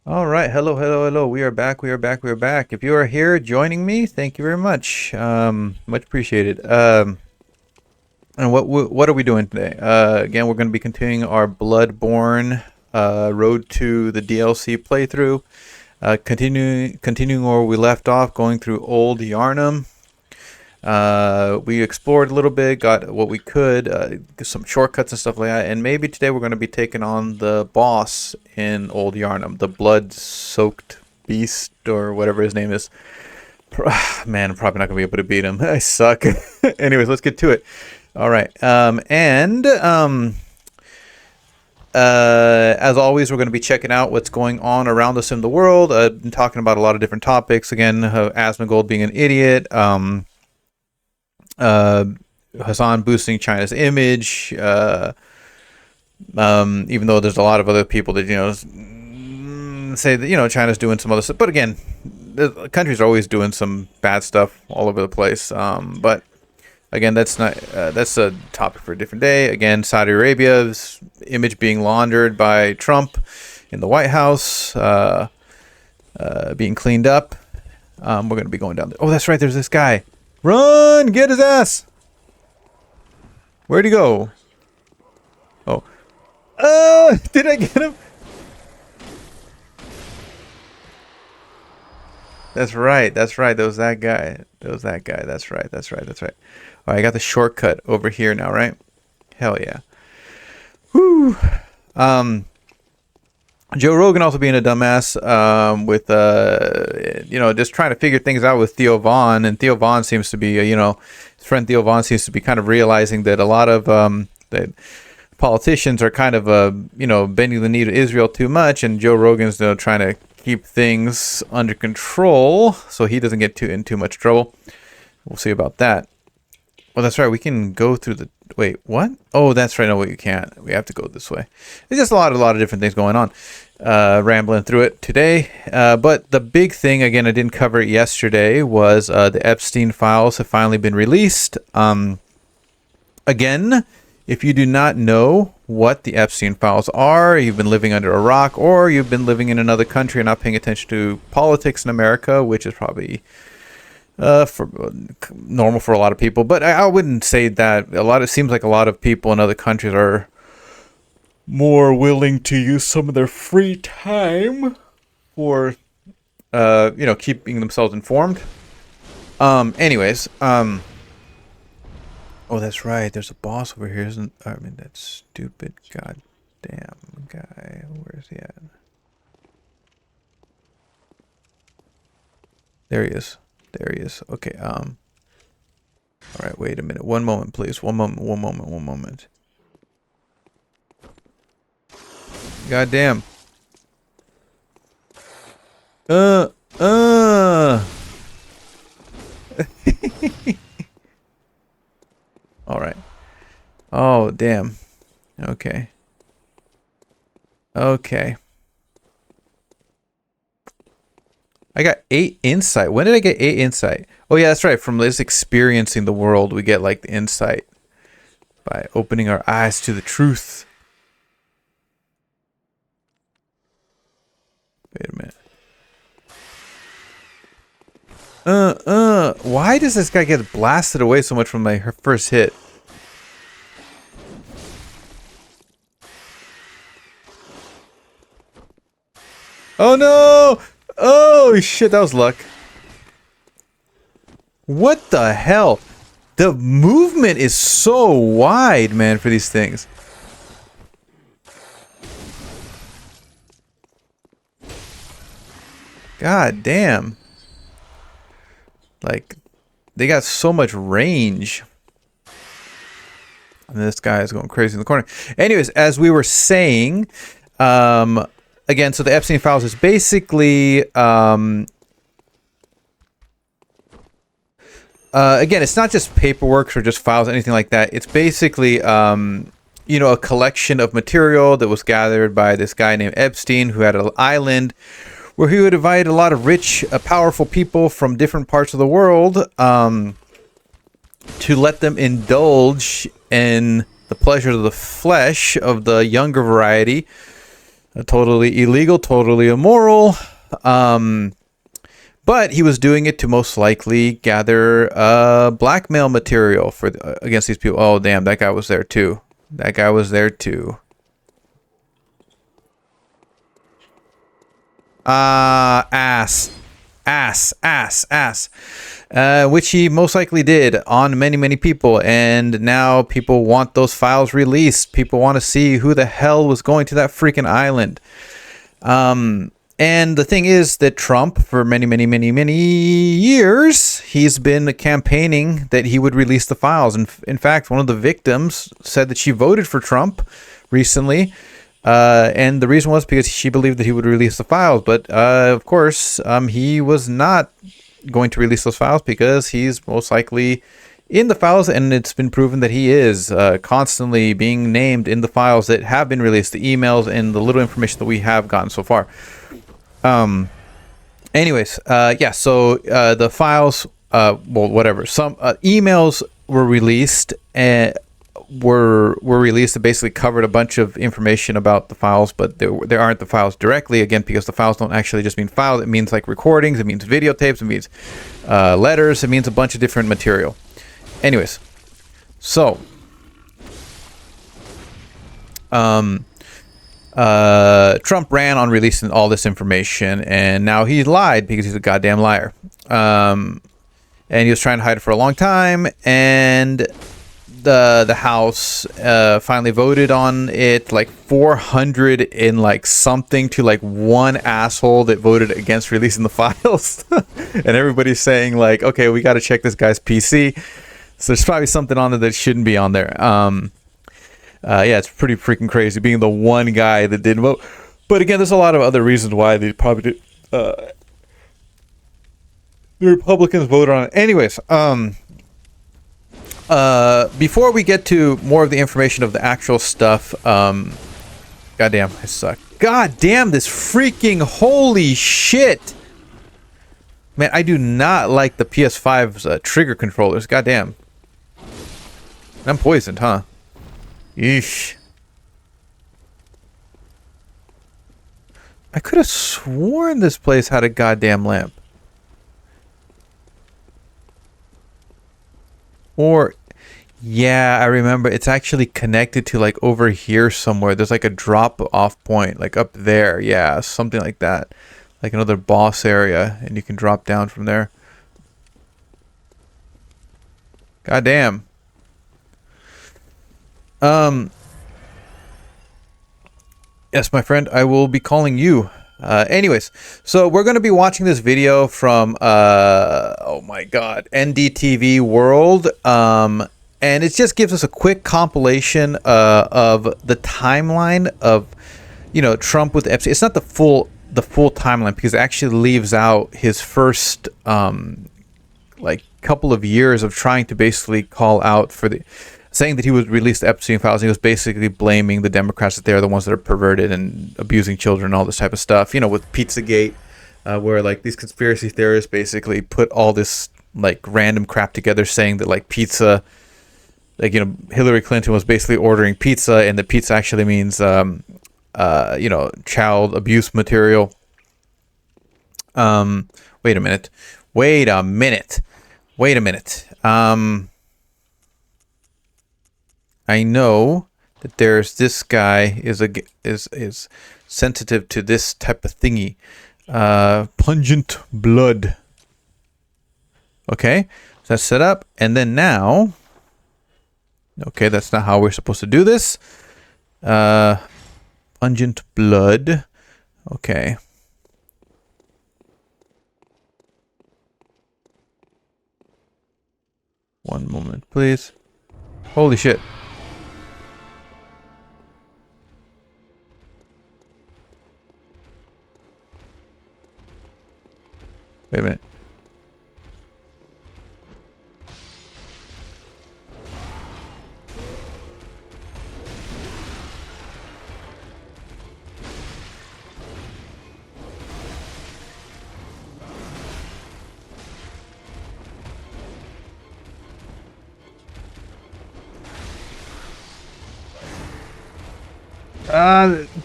All right, hello, hello, hello. We are back. We are back. We are back. If you are here joining me, thank you very much. Much appreciated. And what are we doing today? Again, we're going to be continuing our Bloodborne Road to the DLC playthrough. Continuing where we left off, going through Old Yarnum. We explored a little bit, got what we could, some shortcuts and stuff like that, and maybe today we're going to be taking on the boss in Old Yarnum, the blood-soaked beast or whatever his name is. Man, I'm probably not going to be able to beat him. I suck. Anyways, let's get to it. All right, as always, we're going to be checking out what's going on around us in the world. Been talking about a lot of different topics. Again, Asmongold being an idiot. Uh, Hassan boosting China's image, even though there's a lot of other people that say that China's doing some other stuff. But again, the countries are always doing some bad stuff all over the place. But again, that's a topic for a different day. Again, Saudi Arabia's image being laundered by Trump in the White House, being cleaned up. We're going to be going down there. Oh, that's right. There's this guy. Run! Get his ass! Where'd he go? Oh. Did I get him? That's right. That's right. That was that guy. That was that guy. That's right. That's right. That's right. All right, I got the shortcut over here now, right? Hell yeah. Whew. Joe Rogan also being a dumbass with just trying to figure things out with Theo Vaughn, and Theo Vaughn seems to be his friend Theo Vaughn seems to be kind of realizing that a lot of that politicians are kind of bending the knee to Israel too much, and Joe Rogan's trying to keep things under control so he doesn't get in too much trouble. We'll see about that. Well, that's right. We can go through the. Wait, what? Oh, that's right. No, you can't. We have to go this way. There's just a lot of different things going on. Rambling through it today. But the big thing, again, I didn't cover it yesterday, was the Epstein Files have finally been released. Again, if you do not know what the Epstein Files are, you've been living under a rock, or you've been living in another country and not paying attention to politics in America, which is probably for normal for a lot of people, but I wouldn't say that. It seems like a lot of people in other countries are more willing to use some of their free time for keeping themselves informed. Anyways, oh, that's right, there's a boss over here, isn't I mean, that stupid goddamn guy. Where is he at? There he is. There he is. Okay, all right, wait a minute. One moment, please. One moment, one moment, one moment. God damn. All right. Oh, damn. Okay. Okay. I got 8 insight. When did I get 8 insight? Oh yeah, that's right. From this experiencing the world, we get like the insight by opening our eyes to the truth. Wait a minute. Why does this guy get blasted away so much from my first hit? Oh no! Oh shit, that was luck. What the hell? The movement is so wide, man, for these things. God damn. Like, they got so much range. And this guy is going crazy in the corner. Anyways, as we were saying, again, so the Epstein Files is basically, again, it's not just paperwork or just files, anything like that. It's basically, a collection of material that was gathered by this guy named Epstein, who had an island where he would invite a lot of rich, powerful people from different parts of the world to let them indulge in the pleasures of the flesh of the younger variety totally illegal, totally immoral. But he was doing it to most likely gather blackmail material for against these people. Oh, damn, that guy was there too. That guy was there too. Ass. Which he most likely did on many people, and now people want those files released. People want to see who the hell was going to that freaking island. And the thing is that Trump, for many years, he's been campaigning that he would release the files. And in fact, one of the victims said that she voted for Trump recently. And the reason was because she believed that he would release the files. But, of course, he was not going to release those files because he's most likely in the files. And it's been proven that he is constantly being named in the files that have been released, the emails and the little information that we have gotten so far. Anyways, yeah, so the files, well, whatever. Some emails were released and were released that basically covered a bunch of information about the files, but there aren't the files directly, again, because the files don't actually just mean files. It means like recordings, it means videotapes, it means letters, it means a bunch of different material. Anyways, so Trump ran on releasing all this information, and now he lied because he's a goddamn liar. And he was trying to hide it for a long time, and the House finally voted on it, like 400 in like something to like one asshole that voted against releasing the files. And everybody's saying like, okay, we got to check this guy's PC. So there's probably something on there that shouldn't be on there. Yeah, it's pretty freaking crazy being the one guy that didn't vote. But again, there's a lot of other reasons why they probably did. The Republicans voted on it. Anyways, before we get to more of the information of the actual stuff, goddamn, I suck. Goddamn, this freaking holy shit. Man, I do not like the PS5's trigger controllers. Goddamn. I'm poisoned, huh? Yeesh. I could have sworn this place had a goddamn lamp. Or, yeah, I remember it's actually connected to like over here somewhere. There's like a drop off point, like up there. Yeah, something like that. Like another boss area, and you can drop down from there. Goddamn. Yes, my friend, I will be calling you. Anyways, so we're going to be watching this video from, oh my God, NDTV World. And it just gives us a quick compilation of the timeline of, you know, Trump with Epstein. It's not the full timeline because it actually leaves out his first, like couple of years of trying to basically call out for the, saying that he would release the Epstein Files. He was basically blaming the Democrats that they're the ones that are perverted and abusing children and all this type of stuff. You know, with Pizzagate, where like these conspiracy theorists basically put all this like random crap together, saying that like pizza, like, you know, Hillary Clinton was basically ordering pizza, and the pizza actually means, you know, child abuse material. Wait a minute. I know that there's this guy is sensitive to this type of thingy. Pungent blood. Okay, so that's set up, and then now, okay, that's not how we're supposed to do this. Pungent blood. Okay. One moment, please. Holy shit. Wait a minute.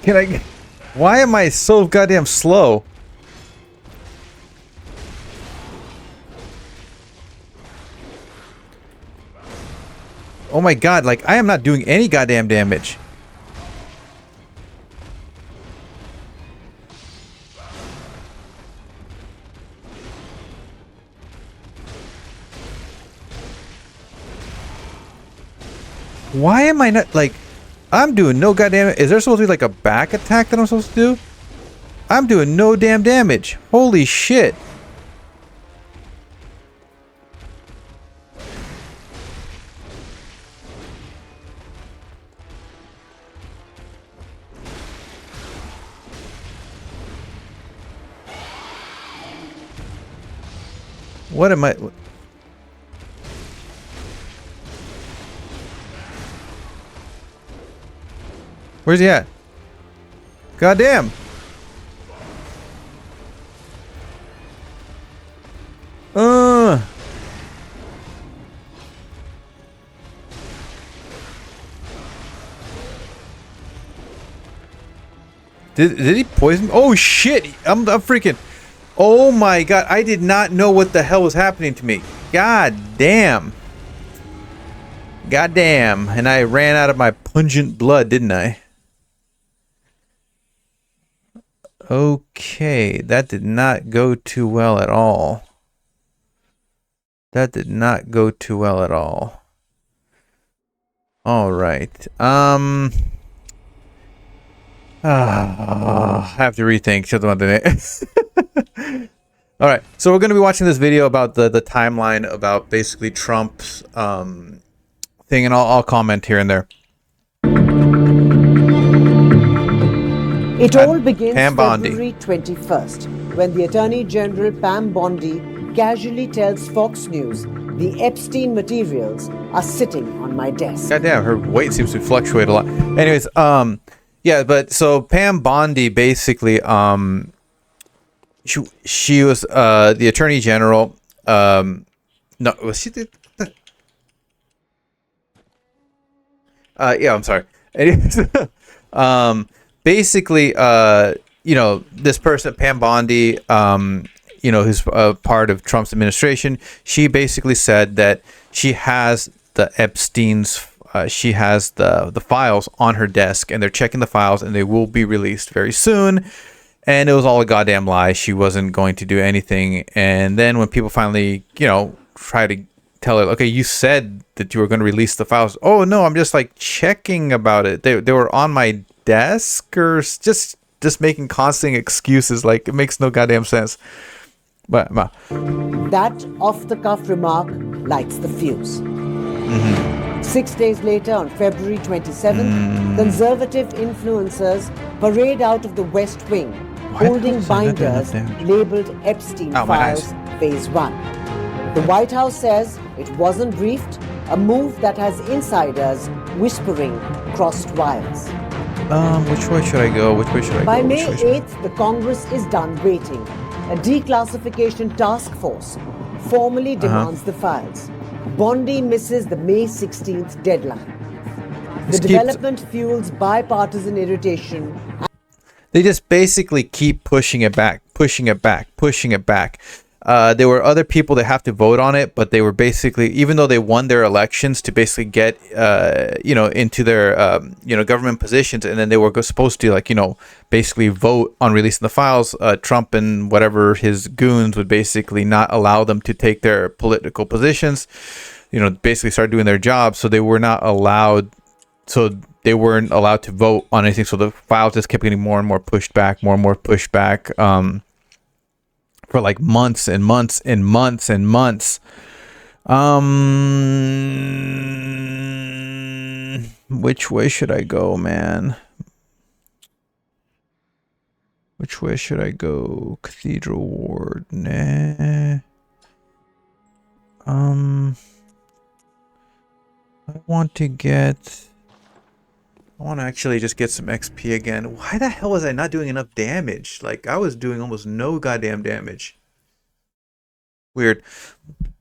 Can I? Why am I so goddamn slow? Oh my god, like, I am not doing any goddamn damage. Why am I not, like, I'm doing no goddamn... Is there supposed to be, like, a back attack that I'm supposed to do? I'm doing no damn damage. Holy shit. What am I... Where's he at? Goddamn. Did he poison me? Oh shit! I'm freaking... Oh my god, I did not know what the hell was happening to me. God damn. God damn. And I ran out of my pungent blood, didn't I? Okay, that did not go too well at all. That did not go too well at all. All right. I have to rethink something about the All right, so we're going to be watching this video about the timeline about basically Trump's thing, and I'll comment here and there. It all begins February 21st, when the Attorney General Pam Bondi casually tells Fox News the Epstein materials are sitting on my desk. Goddamn, her weight seems to fluctuate a lot. Anyways, yeah, but so Pam Bondi basically, she was the Attorney General. No, was she the? Yeah, I'm sorry. Anyways, basically, you know, this person, Pam Bondi, you know, who's part of Trump's administration, she basically said that she has the Epstein's, she has the files on her desk, and they're checking the files, and they will be released very soon. And it was all a goddamn lie. She wasn't going to do anything. And then when people finally, you know, try to tell her, okay, you said that you were going to release the files. Oh no, I'm just like checking about it. They were on my desk, or just making constant excuses. Like, it makes no goddamn sense. But that off-the-cuff remark lights the fuse. 6 days later, on February 27th, conservative influencers parade out of the West Wing, holding binders labeled Epstein Files Phase 1. The White House says it wasn't briefed, a move that has insiders whispering crossed wires. Which way should I go? Which way should I go? By May 8th, the Congress is done waiting. A declassification task force formally demands the files. Bondi misses the May 16th deadline. The development fuels bipartisan irritation. They just basically keep pushing it back, pushing it back, pushing it back. There were other people that have to vote on it, but they were basically, even though they won their elections to basically get, you know, into their, you know, government positions, and then they were supposed to, like, you know, basically vote on releasing the files. Trump and whatever his goons would basically not allow them to take their political positions, you know, basically start doing their job. So they were not allowed. So they weren't allowed to vote on anything. So the files just kept getting more and more pushed back, more and more pushed back. For like months and months and months and months. Which way should I go, man? Which way should I go? Cathedral Ward. Nah. I want to actually just get some XP again. Why the hell was I not doing enough damage? Like, I was doing almost no goddamn damage. Weird.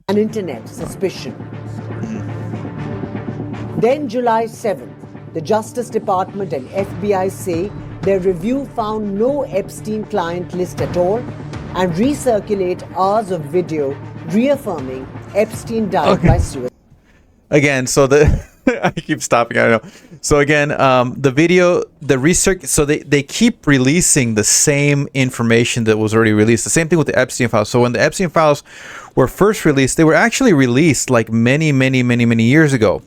An internet suspicion. Then July 7th, the Justice Department and FBI say their review found no Epstein client list at all and recirculate hours of video reaffirming Epstein died by suicide. Again, so I keep stopping. I know. So again, the video, the research. So they keep releasing the same information that was already released. The same thing with the Epstein Files. So when the Epstein Files were first released, they were actually released like many years ago.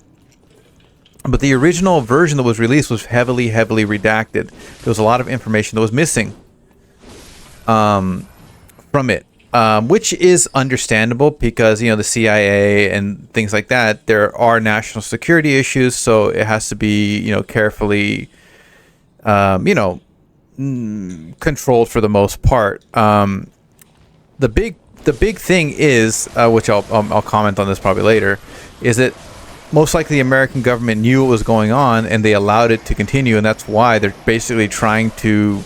But the original version that was released was heavily redacted. There was a lot of information that was missing from it. Which is understandable because, you know, the CIA and things like that, there are national security issues, so it has to be, you know, carefully, controlled for the most part. The big thing is, which I'll comment on this probably later, is that most likely the American government knew what was going on and they allowed it to continue, and that's why they're basically trying to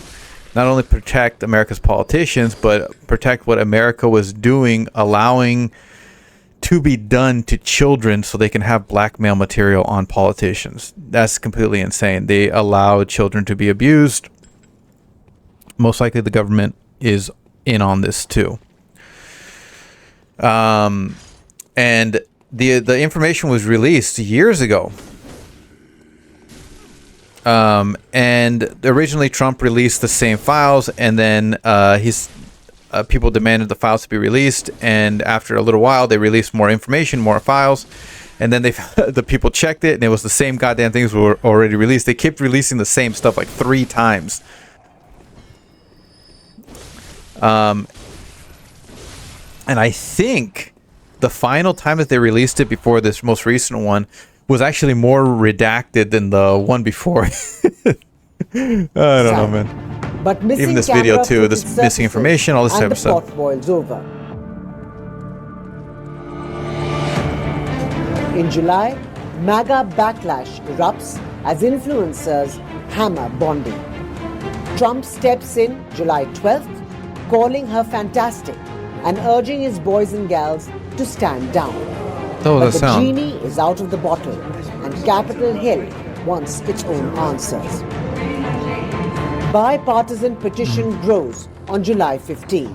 not only protect America's politicians, but protect what America was doing, allowing to be done to children so they can have blackmail material on politicians. That's completely insane. They allow children to be abused. Most likely the government is in on this too. And the information was released years ago. And originally Trump released the same files, and then people demanded the files to be released, and after a little while they released more information, more files, and then the people checked it and it was the same goddamn things were already released. They kept releasing the same stuff like 3 times. And I think the final time that they released it before this most recent one was actually more redacted than the one before. I don't know, man. But even this video too, this missing information, all this type of stuff. Boils over. In July, MAGA backlash erupts as influencers hammer bonding. Trump steps in July 12th, calling her fantastic and urging his boys and gals to stand down. Oh, but the genie is out of the bottle, and Capitol Hill wants its own answers. Bipartisan petition grows on July 15.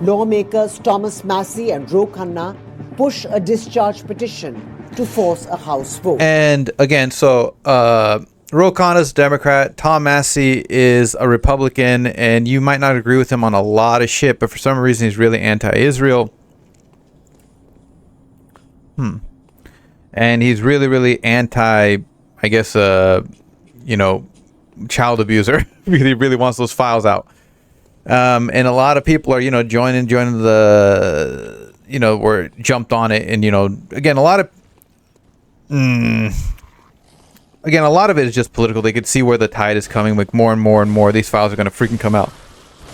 Lawmakers Thomas Massey and Ro Khanna push a discharge petition to force a House vote. And again, so Ro Khanna's a Democrat, Tom Massey is a Republican, and you might not agree with him on a lot of shit, but for some reason he's really anti-Israel. And he's really anti, I guess, child abuser. He really wants those files out. And a lot of people are, joining the, were jumped on it. And, again, a lot of it is just political. They could see where the tide is coming. Like more and more, these files are going to freaking come out.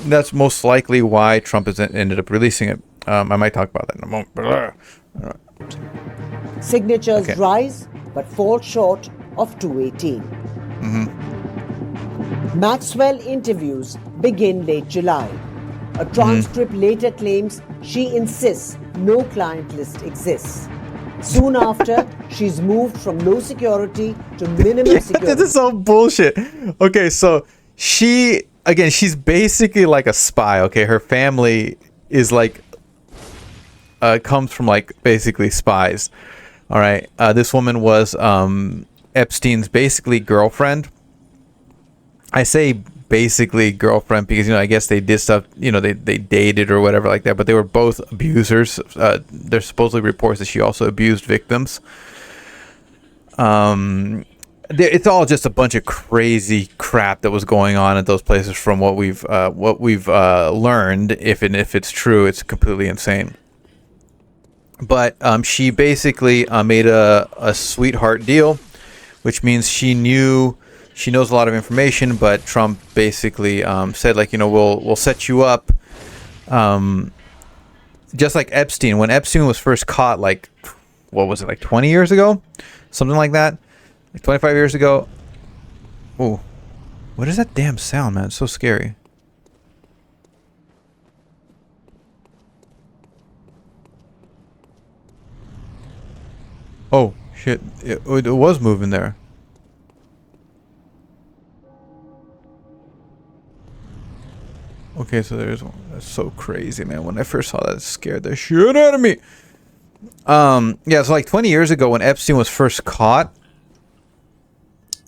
And that's most likely why Trump has ended up releasing it. I might talk about that in a moment. Signatures rise, but fall short of 218. Maxwell interviews begin late July. A transcript later claims she insists no client list exists. Soon after, she's moved from low security to minimum security. This is so bullshit. Okay, so she's basically like a spy. Okay, her family is like comes from like basically spies. All right, this woman was Epstein's basically girlfriend. I say basically girlfriend because I guess they did stuff, they dated or whatever like that, but they were both abusers. There's supposedly reports that she also abused victims. It's all just a bunch of crazy crap that was going on at those places from what we've learned. If it's true, it's completely insane. But she basically made a sweetheart deal, which means she knows a lot of information. But Trump basically said, we'll set you up, just like Epstein. When Epstein was first caught, 20 years ago, something like that, 25 years ago. Oh, what is that damn sound, man? It's so scary. Oh, shit. It was moving there. Okay, so there's one. That's so crazy, man. When I first saw that, it scared the shit out of me. Yeah, so like 20 years ago when Epstein was first caught,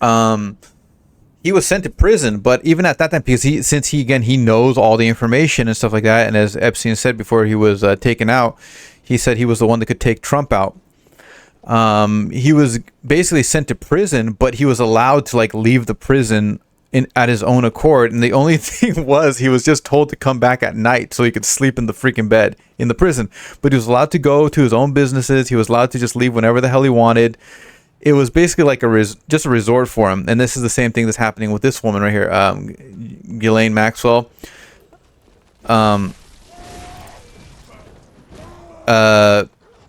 he was sent to prison, but even at that time, because since he knows all the information and stuff like that, and as Epstein said before he was taken out, he said he was the one that could take Trump out. He was basically sent to prison, but he was allowed to like leave the prison at his own accord, and the only thing was he was just told to come back at night so he could sleep in the freaking bed in the prison. But he was allowed to go to his own businesses. He was allowed to just leave whenever the hell he wanted. It was basically like just a resort for him. And this is the same thing that's happening with this woman right here, Ghislaine Maxwell.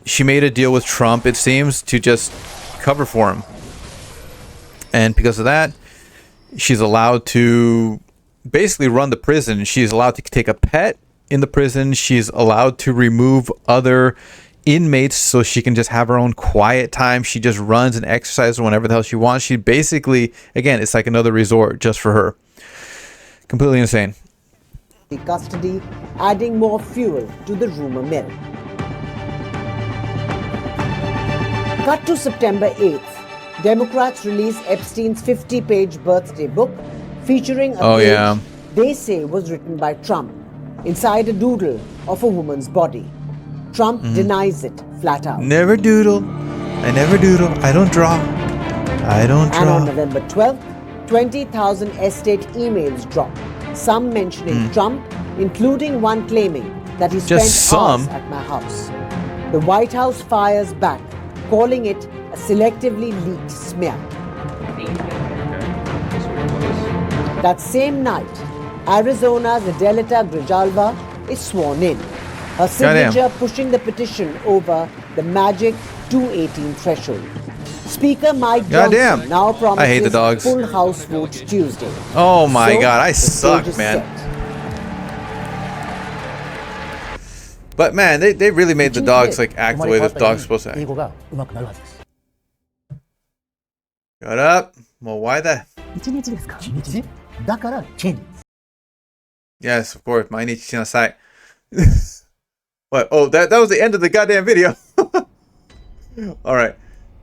She made a deal with Trump, it seems, to just cover for him. And because of that, she's allowed to basically run the prison. She's allowed to take a pet in the prison. She's allowed to remove other inmates so she can just have her own quiet time. She just runs and exercises whenever the hell she wants. She basically, again, it's like another resort just for her. Completely insane. Custody, adding more fuel to the rumor mill. Cut to September 8th. Democrats release Epstein's 50-page birthday book featuring a page they say was written by Trump inside a doodle of a woman's body. Trump denies it flat out. Never doodle. I never doodle. I don't draw. I don't draw. And on November 12th, 20,000 estate emails dropped, some mentioning Trump, including one claiming that he spent hours at my house. The White House fires back, calling it a selectively leaked smear. That same night, Arizona's Adelita Grijalva is sworn in, her signature pushing the petition over the magic 218 threshold. Speaker Mike Johnson now promises I hate the dogs. Full House vote Tuesday. Oh my God, I suck, man. But man, they really made the dogs like act the way the dog's supposed to act. Shut up. Well, why that? Yes, of course. Mainichi shinasai. What? Oh, that was the end of the goddamn video. All right.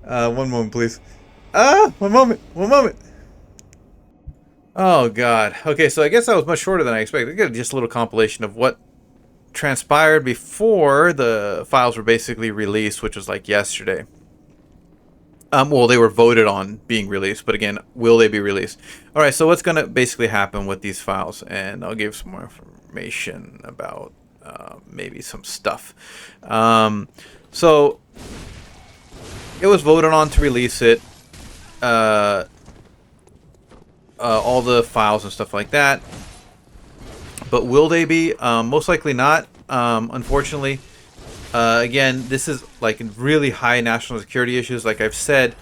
One moment, please. One moment. Oh God. Okay, so I guess that was much shorter than I expected. I got just a little compilation of what transpired before the files were basically released, which was like yesterday. Well, they were voted on being released, but again, will they be released? All right, so what's going to basically happen with these files? And I'll give some more information about maybe some stuff. So it was voted on to release it, all the files and stuff like that. But will they be? Most likely not, unfortunately. Again, this is like really high national security issues. Like I've said,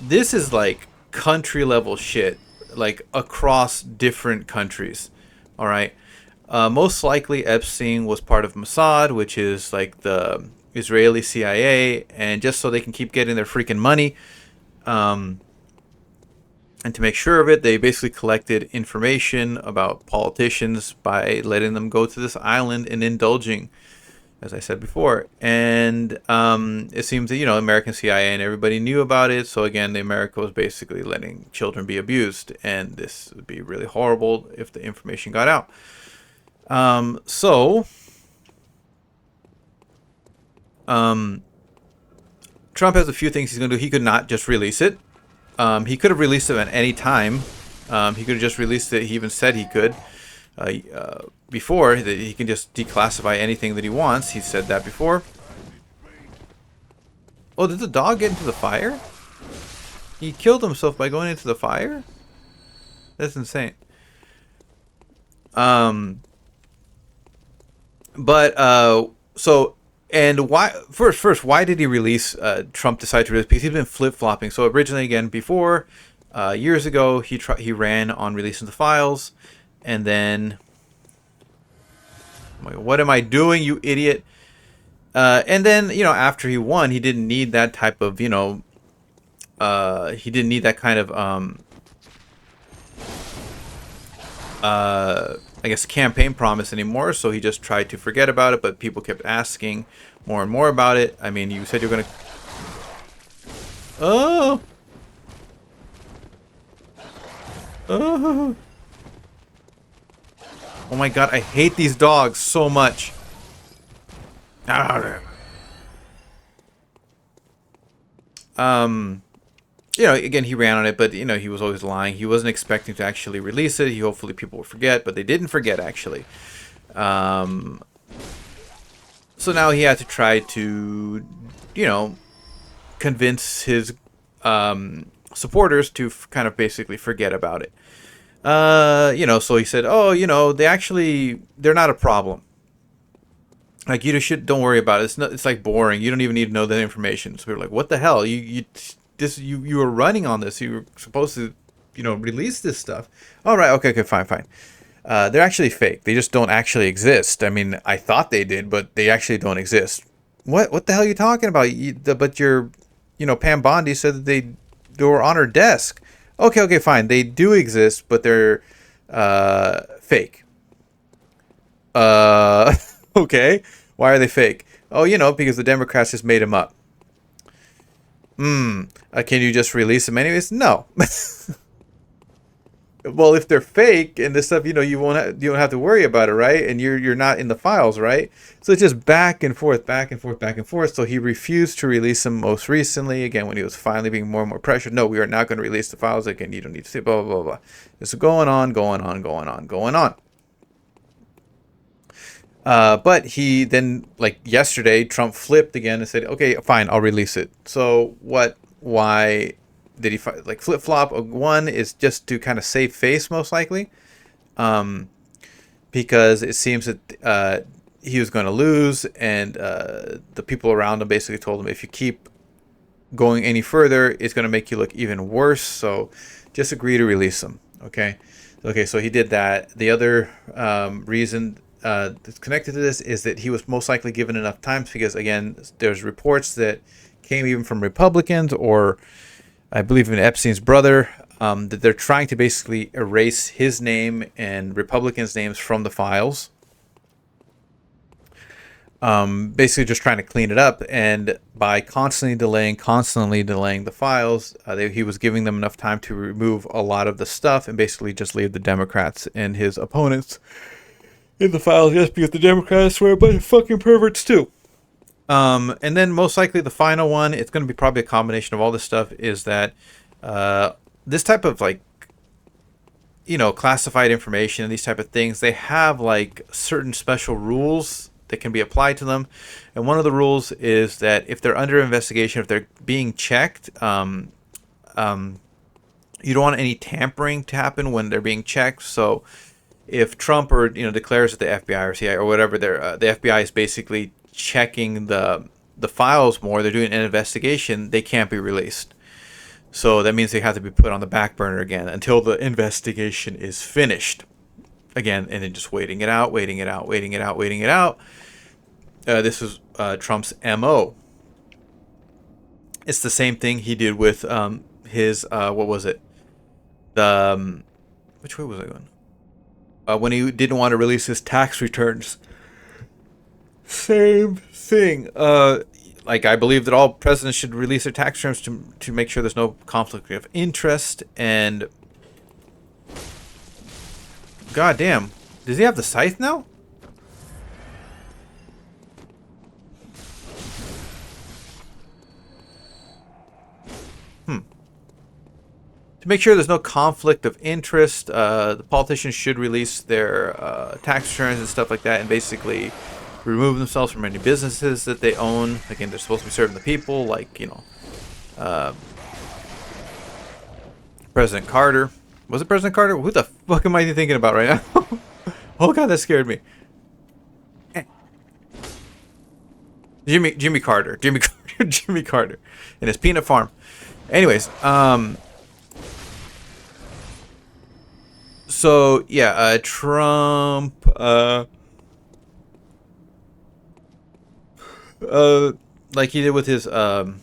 this is like country level shit, like across different countries. All right. Most likely Epstein was part of Mossad, which is like the Israeli CIA, and just so they can keep getting their freaking money. And to make sure of it, they basically collected information about politicians by letting them go to this island and indulging, as I said before. And it seems that, American CIA and everybody knew about it. So again, the America was basically letting children be abused. And this would be really horrible if the information got out. Trump has a few things he's going to do. He could not just release it. He could have released it at any time. He could have just released it. He even said he could. Before, that he can just declassify anything that he wants. He said that before. Oh, did the dog get into the fire? He killed himself by going into the fire? That's insane. And why? First, why did he release? Trump decided to release because he's been flip-flopping. So originally, again, before years ago, he ran on releasing the files, and then, oh my God, what am I doing, you idiot? And then after he won, he didn't need that type of he didn't need that kind of I guess, campaign promise anymore. So he just tried to forget about it, but people kept asking more and more about it. I mean, you said you're gonna. Oh. Oh. Oh my god, I hate these dogs so much. You know, again, he ran on it, but, you know, he was always lying. He wasn't expecting to actually release it. He hopefully people would forget, but they didn't forget, actually. So now he had to try to, you know, convince his supporters to kind of basically forget about it. You know, so he said, oh, you know, they're not a problem. Like, don't worry about it. It's like boring. You don't even need to know that information. So we were like, what the hell? You were running on this. You were supposed to, you know, release this stuff. All right. Okay. Fine. They're actually fake. They just don't actually exist. I mean, I thought they did, but they actually don't exist. What the hell are you talking about? But you know, Pam Bondi said that they were on her desk. Okay, fine. They do exist, but they're fake. Okay. Why are they fake? Oh, you know, because the Democrats just made them up. Can you just release them anyways? No. Well, if they're fake and this stuff, you know, you don't have to worry about it, right? And you're not in the files, right? So it's just back and forth. So he refused to release them most recently, again, when he was finally being more and more pressured. No, we are not going to release the files again. You don't need to say blah, blah, blah, blah. It's going on. But he then, like yesterday, Trump flipped again and said, okay, fine, I'll release it. So why did he flip flop? One is just to kind of save face, most likely, because it seems that he was going to lose, and the people around him basically told him, if you keep going any further, it's going to make you look even worse. So just agree to release him. Okay, so he did that. The other reason that's connected to this is that he was most likely given enough time, because, again, there's reports that came even from Republicans, or I believe even Epstein's brother, that they're trying to basically erase his name and Republicans' names from the files. Basically just trying to clean it up, and by constantly delaying the files, he was giving them enough time to remove a lot of the stuff and basically just leave the Democrats and his opponents in the files, just because the Democrats were a bunch of fucking perverts too. And then most likely the final one, it's going to be probably a combination of all this stuff, is that this type of, like, you know, classified information and these type of things, they have like certain special rules that can be applied to them. And one of the rules is that if they're under investigation, if they're being checked, you don't want any tampering to happen when they're being checked. So if Trump, or, you know, declares that the FBI or CIA or whatever, the FBI is basically checking the files more, they're doing an investigation, they can't be released. So that means they have to be put on the back burner again until the investigation is finished. Again, and then just waiting it out. This is Trump's MO. It's the same thing he did with his, what was it? Which way was I going? When he didn't want to release his tax returns. Same thing. Like, I believe that all presidents should release their tax returns to make sure there's no conflict of interest. And god damn, does he have the scythe now? To make sure there's no conflict of interest, the politicians should release their tax returns and stuff like that, and basically remove themselves from any businesses that they own. Again, they're supposed to be serving the people, like, you know, President Carter. Was it President Carter? Who the fuck am I thinking about right now? Oh god, that scared me. Jimmy Carter. Jimmy Carter. And his peanut farm. Anyways, so yeah, Trump, like he did with his, what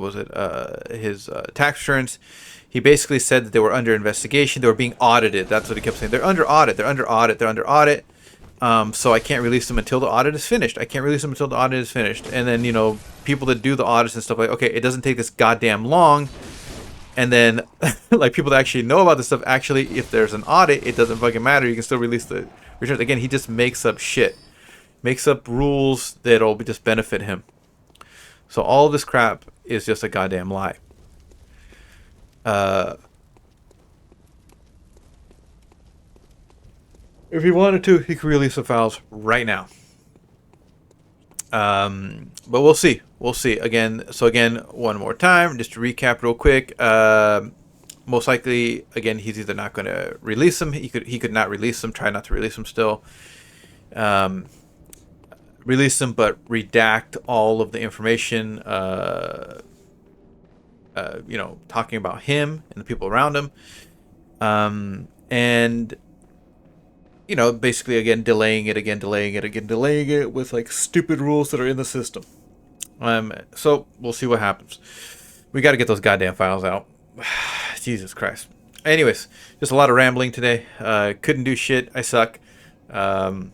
was it? His tax returns. he basically said that they were under investigation. They were being audited. That's what he kept saying. They're under audit. They're under audit. They're under audit. So I can't release them until the audit is finished. I can't release them until the audit is finished. And then, you know, people that do the audits and stuff like, okay, it doesn't take this goddamn long. And then, like, people that actually know about this stuff, actually, if there's an audit, it doesn't fucking matter. You can still release the returns. Again, he just makes up shit. Makes up rules that'll just benefit him. So all this crap is just a goddamn lie. If he wanted to, he could release the files right now. But we'll see. We'll see. Again, one more time, just to recap real quick. Most likely, again, he's either not going to release them. He could not release them. Try not to release them still. Release them, but redact all of the information. You know, talking about him and the people around him. And you know, basically, again, delaying it with, like, stupid rules that are in the system. So we'll see what happens. We got to get those goddamn files out. Jesus Christ. Anyways, just a lot of rambling today. Couldn't do shit. I suck. Goddamn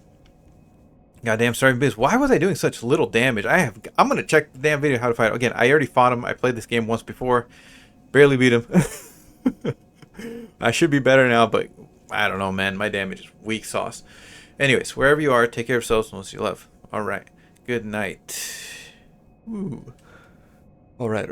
starving biz. Why was I doing such little damage? I'm going to check the damn video how to fight him. Again, I already fought him. I played this game once before. Barely beat him. I should be better now, but I don't know, man. My damage is weak sauce. Anyways, wherever you are, take care of yourselves and we'll see you love. All right. Good night. Ooh. All right.